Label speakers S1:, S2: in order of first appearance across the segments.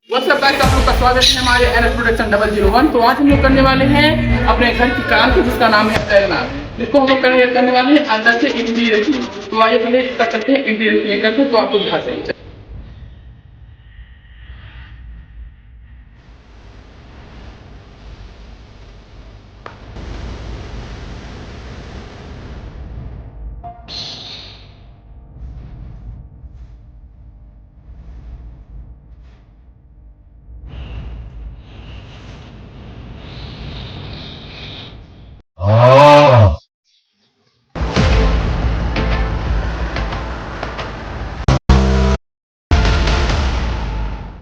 S1: WhatsApp guys, आप लोग का स्वागत है हमारे एनएस प्रोडक्शन 001। तो आज हम लोग करने वाले हैं अपने घर की कार की, जिसका नाम है वैगन आर। जिसको हम लोग करने वाले हैं अंदर से इंटीरियर की। तो आइए पहले इसका करते हैं इंटीरियर क्लीन करते हैं, तो आपको दिखाते हैं।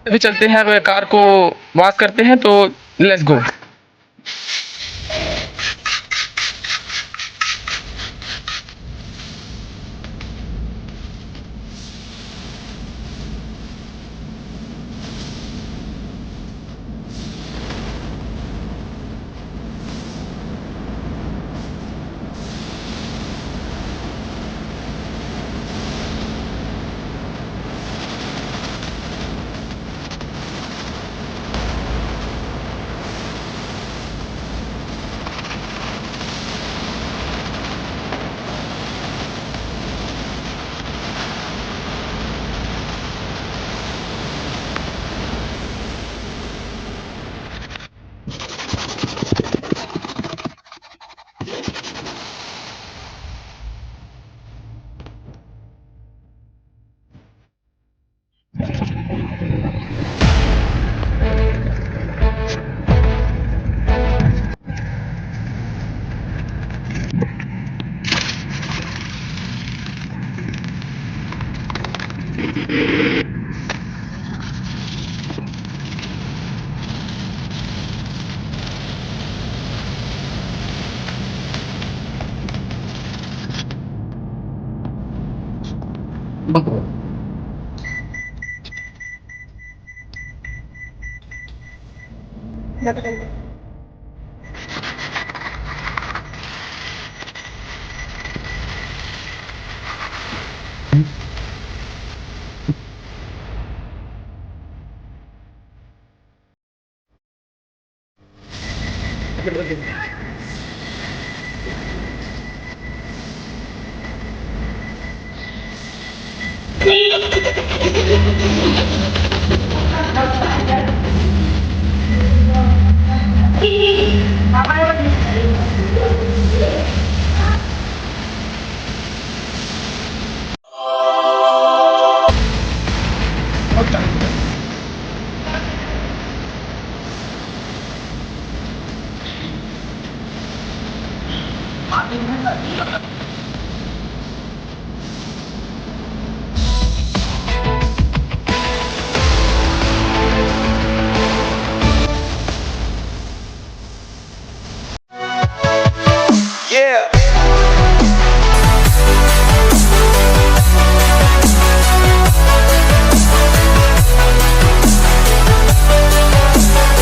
S1: अभी चलते हैं, अब कार को वॉश करते हैं, तो लेट्स गो।